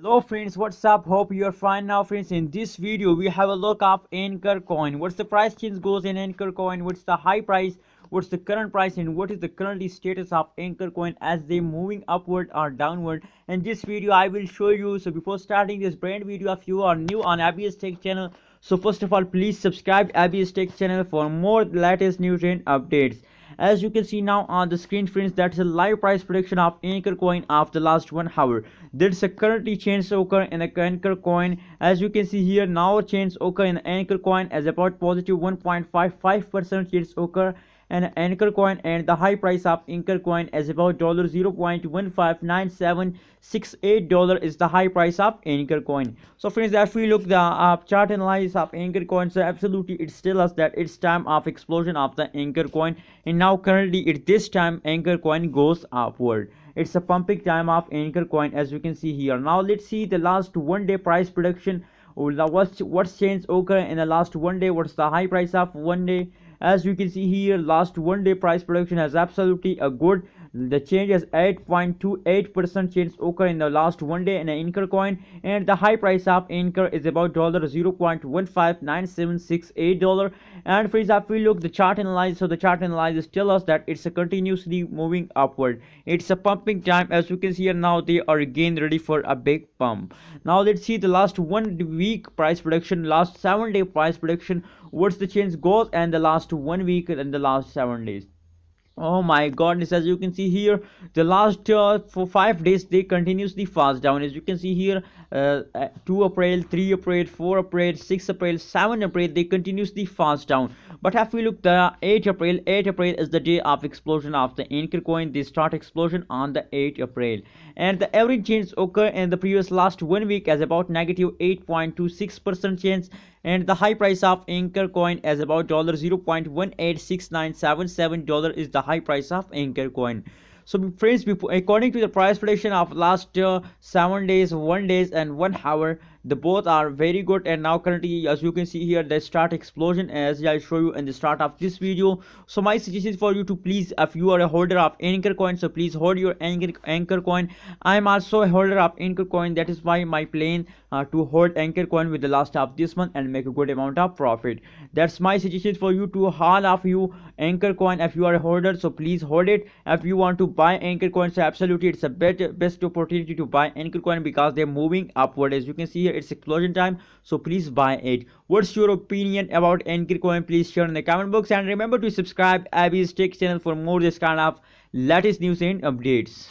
Hello friends, what's up? Hope you're fine now friends. In this video we have a look of Ankr coin. What's the price change goes in Ankr coin? What's the high price? What's the current price and what is the currently status of Ankr coin as they moving upward or downward? In this video I will show you. So before starting this brand video, if you are new on ABS Tech channel, so first of all please subscribe ABS Tech channel for more latest news and updates. As you can see now on the screen friends, that's a live price prediction of Ankr coin of the last 1 hour. There's a currently change occur in the Ankr coin. As you can see here, now change occur in Ankr coin as about positive 1.55% change occur and Ankr coin, and the high price of Ankr coin is about $0.159768 is the high price of Ankr coin. So friends, if we look the chart analysis of Ankr coin, so absolutely it's tell us that it's time of explosion of the Ankr coin, and now currently at this time Ankr coin goes upward. It's a pumping time of Ankr coin as you can see here. Now let's see the last 1 day price prediction. What's change occur in the last 1 day? What's the high price of 1 day? As you can see here, last 1 day price prediction has absolutely a good. The change is 8.28% change occur in the last 1 day in the Ankr coin, and the high price of Ankr is about $0.159768. And friends, if we look the chart analysis, so the chart analysis tell us that it's a continuously moving upward. It's a pumping time. As you can see here, now they are again ready for a big pump. Now let's see the last 1 week price prediction, last 7 day price prediction. What's the change goes and the last 1 week and the last 7 days. Oh my goodness, as you can see here, the last for 5 days they continuously fast down. As you can see here, 2 April, 3 April, 4 April, 6 April, 7 April, they continuously fast down. But if we look the 8 April, 8 April is the day of explosion of the Ankr coin. They start explosion on the 8 April. And the average change occur in the previous last 1 week as about negative 8.26% change, and the high price of Ankr coin is about $0.186977 is the high price of Ankr coin. So friends, according to the price prediction of last 7 days, 1 days and 1 hour, the both are very good. And now currently as you can see here, the start explosion as I show you in the start of this video. So my suggestion is for you to please, if you are a holder of Ankr coin, so please hold your Ankr coin. I am also a holder of Ankr coin. That is why my plan to hold Ankr coin with the last of this month and make a good amount of profit. That's my suggestion for you to all of you Ankr coin. If you are a holder, so please hold it. If you want to buy Ankr coin, so absolutely it's a best opportunity to buy Ankr coin because they're moving upward. As you can see here, it's explosion time, so please buy it. What's your opinion about Ankr coin? Please share in the comment box, and remember to subscribe ABS Tech channel for more this kind of latest news and updates.